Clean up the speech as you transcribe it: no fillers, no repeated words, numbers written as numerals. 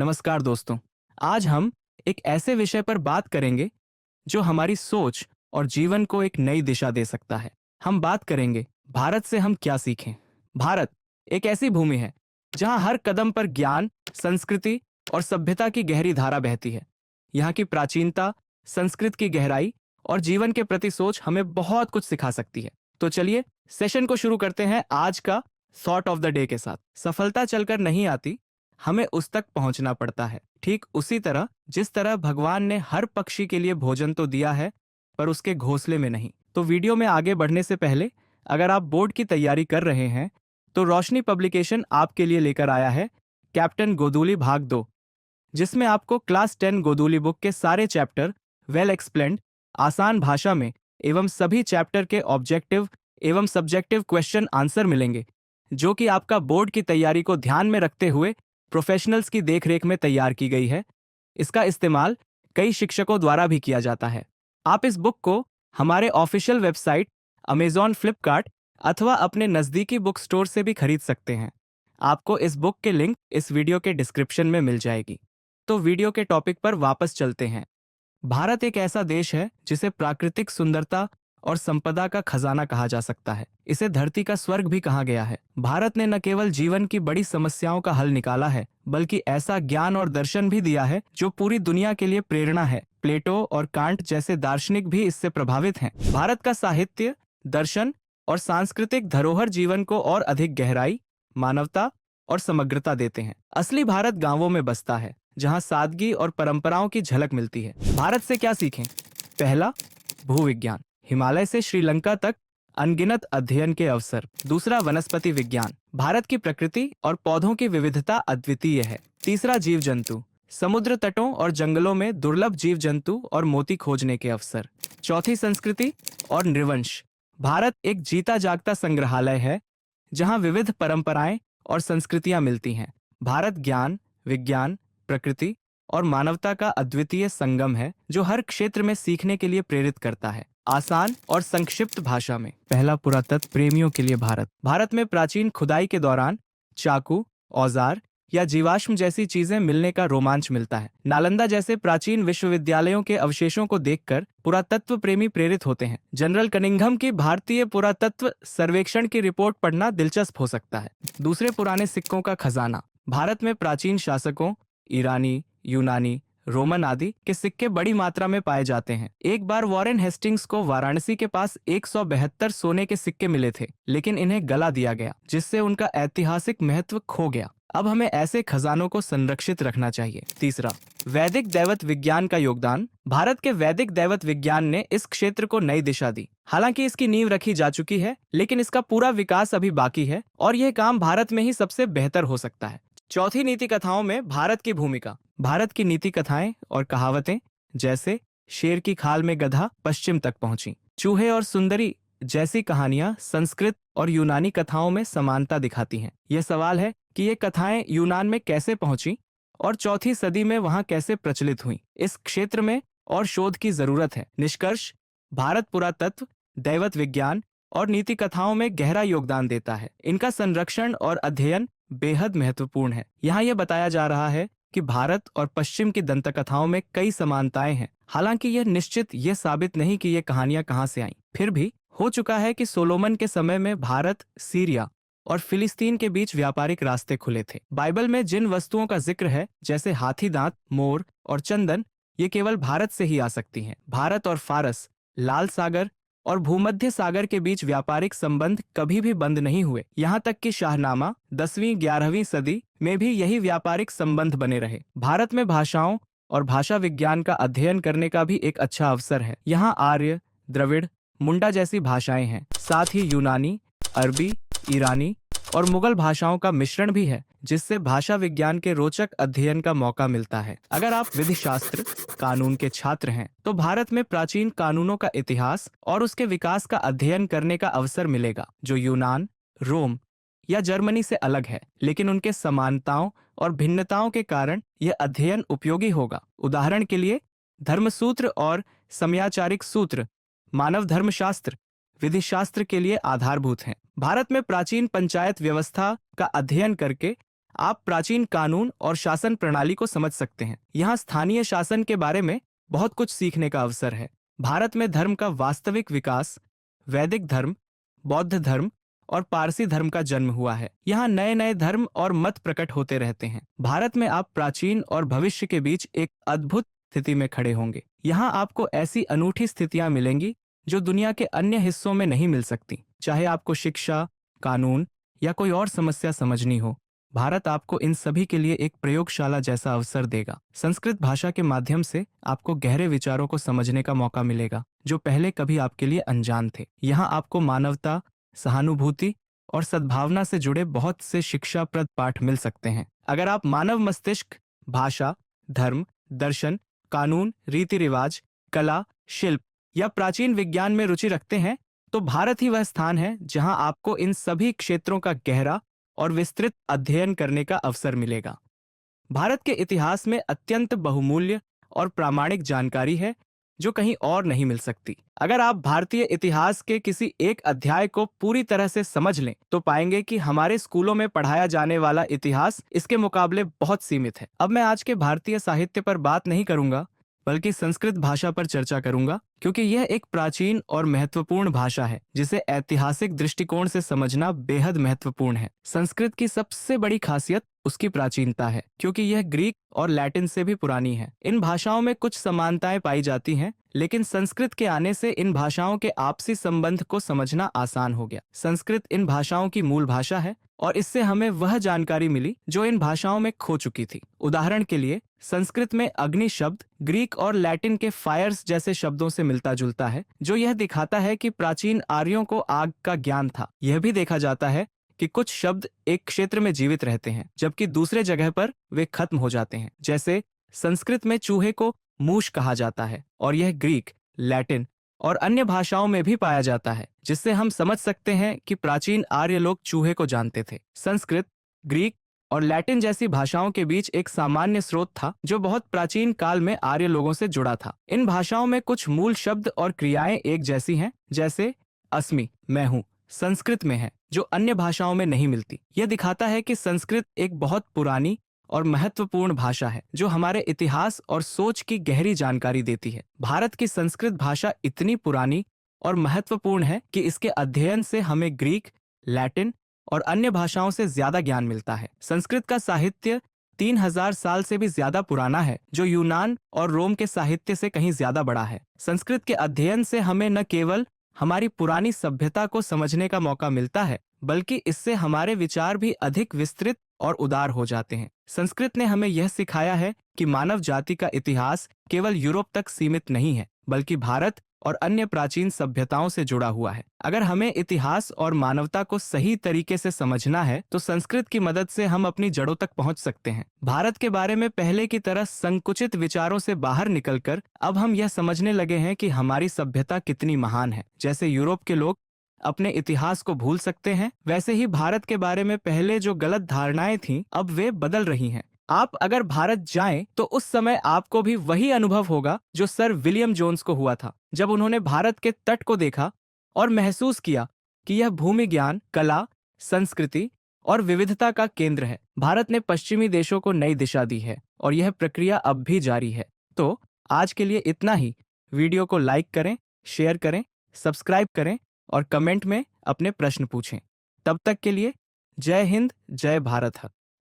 नमस्कार दोस्तों। आज हम एक ऐसे विषय पर बात करेंगे जो हमारी सोच और जीवन को एक नई दिशा दे सकता है। हम बात करेंगे भारत से हम क्या सीखें। भारत एक ऐसी भूमि है जहां हर कदम पर ज्ञान, संस्कृति और सभ्यता की गहरी धारा बहती है। यहाँ की प्राचीनता, संस्कृत की गहराई और जीवन के प्रति सोच हमें बहुत कुछ सिखा सकती है। तो चलिए सेशन को शुरू करते हैं आज का थॉट ऑफ द डे के साथ। सफलता चलकर नहीं आती, हमें उस तक पहुंचना पड़ता है। ठीक उसी तरह जिस तरह भगवान ने हर पक्षी के लिए भोजन तो दिया है, पर उसके घोंसले में नहीं। तो वीडियो में आगे बढ़ने से पहले अगर आप बोर्ड की तैयारी कर रहे हैं तो रोशनी पब्लिकेशन आपके लिए लेकर आया है कैप्टन गोदूली भाग 2, जिसमें आपको क्लास 10 गोदूली बुक के सारे चैप्टर वेल एक्सप्लेन्ड, आसान भाषा में एवं सभी चैप्टर के ऑब्जेक्टिव एवं सब्जेक्टिव क्वेश्चन आंसर मिलेंगे, जो कि आपका बोर्ड की तैयारी को ध्यान में रखते हुए प्रोफेशनल्स की देखरेख में तैयार की गई है। इसका इस्तेमाल कई शिक्षकों द्वारा भी किया जाता है। आप इस बुक को हमारे ऑफिशियल वेबसाइट अमेजॉन, फ्लिपकार्ट अथवा अपने नज़दीकी बुक स्टोर से भी खरीद सकते हैं। आपको इस बुक के लिंक इस वीडियो के डिस्क्रिप्शन में मिल जाएगी। तो वीडियो के टॉपिक पर वापस चलते हैं। भारत एक ऐसा देश है जिसे प्राकृतिक सुंदरता और संपदा का खजाना कहा जा सकता है। इसे धरती का स्वर्ग भी कहा गया है। भारत ने न केवल जीवन की बड़ी समस्याओं का हल निकाला है, बल्कि ऐसा ज्ञान और दर्शन भी दिया है जो पूरी दुनिया के लिए प्रेरणा है। प्लेटो और कांट जैसे दार्शनिक भी इससे प्रभावित हैं। भारत का साहित्य, दर्शन और सांस्कृतिक धरोहर जीवन को और अधिक गहराई, मानवता और समग्रता देते हैं। असली भारत गांवों में बसता है, जहां सादगी और परंपराओं की झलक मिलती है। भारत से क्या सीखें? पहला, भूविज्ञान, हिमालय से श्रीलंका तक अनगिनत अध्ययन के अवसर। दूसरा, वनस्पति विज्ञान, भारत की प्रकृति और पौधों की विविधता अद्वितीय है। तीसरा, जीव जंतु, समुद्र तटों और जंगलों में दुर्लभ जीव जंतु और मोती खोजने के अवसर। चौथी, संस्कृति और नृवंश, भारत एक जीता जागता संग्रहालय है जहां विविध परंपराएं और संस्कृतियां मिलती हैं। भारत ज्ञान, विज्ञान, प्रकृति और मानवता का अद्वितीय संगम है जो हर क्षेत्र में सीखने के लिए प्रेरित करता है। आसान और संक्षिप्त भाषा में। पहला, पुरातत्व प्रेमियों के लिए भारत। भारत में प्राचीन खुदाई के दौरान चाकू, औजार या जीवाश्म जैसी चीजें मिलने का रोमांच मिलता है। नालंदा जैसे प्राचीन विश्वविद्यालयों के अवशेषों को देखकर पुरातत्व प्रेमी प्रेरित होते हैं। जनरल कनिंघम की भारतीय पुरातत्व सर्वेक्षण की रिपोर्ट पढ़ना दिलचस्प हो सकता है। दूसरे, पुराने सिक्कों का खजाना। भारत में प्राचीन शासकों, ईरानी, यूनानी, रोमन आदि के सिक्के बड़ी मात्रा में पाए जाते हैं। एक बार वॉरेन हेस्टिंग्स को वाराणसी के पास 172 सोने के सिक्के मिले थे, लेकिन इन्हें गला दिया गया, जिससे उनका ऐतिहासिक महत्व खो गया। अब हमें ऐसे खजानों को संरक्षित रखना चाहिए। तीसरा, वैदिक दैवत विज्ञान का योगदान। भारत के वैदिक दैवत विज्ञान ने इस क्षेत्र को नई दिशा दी। हालांकि इसकी नींव रखी जा चुकी है, लेकिन इसका पूरा विकास अभी बाकी है और यह काम भारत में ही सबसे बेहतर हो सकता है। चौथी, नीति कथाओं में भारत की भूमिका। भारत की नीति कथाएं और कहावतें जैसे शेर की खाल में गधा पश्चिम तक पहुंची, चूहे और सुंदरी जैसी कहानियां संस्कृत और यूनानी कथाओं में समानता दिखाती हैं। यह सवाल है कि ये कथाएं यूनान में कैसे पहुंची और चौथी सदी में वहां कैसे प्रचलित हुई। इस क्षेत्र में और शोध की जरूरत है। निष्कर्ष, भारत पुरातत्व, दैवत विज्ञान और नीति कथाओं में गहरा योगदान देता है। इनका संरक्षण और अध्ययन बेहद महत्वपूर्ण है। यहाँ यह बताया जा रहा है कि भारत और पश्चिम की दंतकथाओं में कई समानताएं हैं। हालांकि यह निश्चित ये साबित नहीं कि ये कहानियां कहां से आईं। फिर भी हो चुका है कि सोलोमन के समय में भारत, सीरिया और फिलिस्तीन के बीच व्यापारिक रास्ते खुले थे। बाइबल में जिन वस्तुओं का जिक्र है, जैसे हाथी दांत, मोर और चंदन, ये केवल भारत से ही आ सकती हैं। भारत और फारस, लाल सागर और भूमध्य सागर के बीच व्यापारिक संबंध कभी भी बंद नहीं हुए। यहाँ तक कि शाहनामा 10वीं-11वीं सदी में भी यही व्यापारिक संबंध बने रहे। भारत में भाषाओं और भाषा विज्ञान का अध्ययन करने का भी एक अच्छा अवसर है। यहाँ आर्य, द्रविड़, मुंडा जैसी भाषाएं हैं। साथ ही यूनानी, अरबी, ईरानी और मुगल भाषाओं का मिश्रण भी है, जिससे भाषा विज्ञान के रोचक अध्ययन का मौका मिलता है। अगर आप विधि शास्त्र, कानून के छात्र हैं, तो भारत में प्राचीन कानूनों का इतिहास और उसके विकास का अध्ययन करने का अवसर मिलेगा, जो यूनान, रोम या जर्मनी से अलग है, लेकिन उनके समानताओं और भिन्नताओं के कारण यह अध्ययन उपयोगी होगा। उदाहरण के लिए, धर्मसूत्र और समयाचारिक सूत्र मानव धर्मशास्त्र, विधि शास्त्र के लिए आधारभूत हैं। भारत में प्राचीन पंचायत व्यवस्था का अध्ययन करके आप प्राचीन कानून और शासन प्रणाली को समझ सकते हैं। यहाँ स्थानीय शासन के बारे में बहुत कुछ सीखने का अवसर है। भारत में धर्म का वास्तविक विकास वैदिक धर्म, बौद्ध धर्म और पारसी धर्म का जन्म हुआ है। यहाँ नए नए धर्म और मत प्रकट होते रहते हैं। भारत में आप प्राचीन और भविष्य के बीच एक अद्भुत स्थिति में खड़े होंगे। यहाँ आपको ऐसी अनूठी स्थितियां मिलेंगी जो दुनिया के अन्य हिस्सों में नहीं मिल सकती। चाहे आपको शिक्षा, कानून या कोई और समस्या समझनी हो, भारत आपको इन सभी के लिए एक प्रयोगशाला जैसा अवसर देगा। संस्कृत भाषा के माध्यम से आपको गहरे विचारों को समझने का मौका मिलेगा जो पहले कभी आपके लिए अनजान थे। यहाँ आपको मानवता, सहानुभूति और सद्भावना से जुड़े बहुत से शिक्षाप्रद पाठ मिल सकते हैं। अगर आप मानव मस्तिष्क, भाषा, धर्म, दर्शन, कानून, रीति रिवाज, कला, शिल्प या प्राचीन विज्ञान में रुचि रखते हैं तो भारत ही वह स्थान है जहां आपको इन सभी क्षेत्रों का गहरा और विस्तृत अध्ययन करने का अवसर मिलेगा। भारत के इतिहास में अत्यंत बहुमूल्य और प्रामाणिक जानकारी है जो कहीं और नहीं मिल सकती। अगर आप भारतीय इतिहास के किसी एक अध्याय को पूरी तरह से समझ लें तो पाएंगे कि हमारे स्कूलों में पढ़ाया जाने वाला इतिहास इसके मुकाबले बहुत सीमित है। अब मैं आज के भारतीय साहित्य पर बात नहीं करूंगा बल्कि संस्कृत भाषा पर चर्चा करूंगा, क्योंकि यह एक प्राचीन और महत्वपूर्ण भाषा है जिसे ऐतिहासिक दृष्टिकोण से समझना बेहद महत्वपूर्ण है। संस्कृत की सबसे बड़ी खासियत उसकी प्राचीनता है, क्योंकि यह ग्रीक और लैटिन से भी पुरानी है। इन भाषाओं में कुछ समानताएं पाई जाती हैं, लेकिन संस्कृत के आने से इन भाषाओं के आपसी संबंध को समझना आसान हो गया। संस्कृत इन भाषाओं की मूल भाषा है और इससे हमें वह जानकारी मिली जो इन भाषाओं में खो चुकी थी। उदाहरण के लिए, संस्कृत में अग्नि शब्द ग्रीक और लैटिन के फायर्स जैसे शब्दों से मिलता जुलता है, जो यह दिखाता है कि प्राचीन आर्यों को आग का ज्ञान था। यह भी देखा जाता है कि कुछ शब्द एक क्षेत्र में जीवित रहते हैं जबकि दूसरे जगह पर वे खत्म हो जाते हैं। जैसे संस्कृत में चूहे को मूश कहा जाता है और यह ग्रीक, लैटिन और अन्य भाषाओं में भी पाया जाता है, जिससे हम समझ सकते हैं कि प्राचीन आर्य लोग चूहे को जानते थे। संस्कृत, ग्रीक और लैटिन जैसी भाषाओं के बीच एक सामान्य स्रोत था जो बहुत प्राचीन काल में आर्य लोगों से जुड़ा था। इन भाषाओं में कुछ मूल शब्द और क्रियाएं एक जैसी हैं, जैसे अस्मि, मैं हूँ, संस्कृत में है, जो अन्य भाषाओं में नहीं मिलती। यह दिखाता है कि संस्कृत एक बहुत पुरानी और महत्वपूर्ण भाषा है जो हमारे इतिहास और सोच की गहरी जानकारी देती है। भारत की संस्कृत भाषा इतनी पुरानी और महत्वपूर्ण है कि इसके अध्ययन से हमें ग्रीक, लैटिन और अन्य भाषाओं से ज्यादा ज्ञान मिलता है। संस्कृत का साहित्य 3000 साल से भी ज्यादा पुराना है, जो यूनान और रोम के साहित्य से कहीं ज्यादा बड़ा है। संस्कृत के अध्ययन से हमें न केवल हमारी पुरानी सभ्यता को समझने का मौका मिलता है, बल्कि इससे हमारे विचार भी अधिक विस्तृत और उदार हो जाते हैं। संस्कृत ने हमें यह सिखाया है कि मानव जाति का इतिहास केवल यूरोप तक सीमित नहीं है, बल्कि भारत और अन्य प्राचीन सभ्यताओं से जुड़ा हुआ है। अगर हमें इतिहास और मानवता को सही तरीके से समझना है तो संस्कृत की मदद से हम अपनी जड़ों तक पहुंच सकते हैं। भारत के बारे में पहले की तरह संकुचित विचारों से बाहर निकलकर अब हम यह समझने लगे हैं कि हमारी सभ्यता कितनी महान है। जैसे यूरोप के लोग अपने इतिहास को भूल सकते हैं, वैसे ही भारत के बारे में पहले जो गलत धारणाएं थीं, अब वे बदल रही हैं। आप अगर भारत जाएं तो उस समय आपको भी वही अनुभव होगा जो सर विलियम जोन्स को हुआ था, जब उन्होंने भारत के तट को देखा और महसूस किया कि यह भूमि ज्ञान, कला, संस्कृति और विविधता का केंद्र है। भारत ने पश्चिमी देशों को नई दिशा दी है और यह प्रक्रिया अब भी जारी है। तो आज के लिए इतना ही। वीडियो को लाइक करें, शेयर करें, सब्सक्राइब करें और कमेंट में अपने प्रश्न पूछें। तब तक के लिए जय हिंद, जय भारत।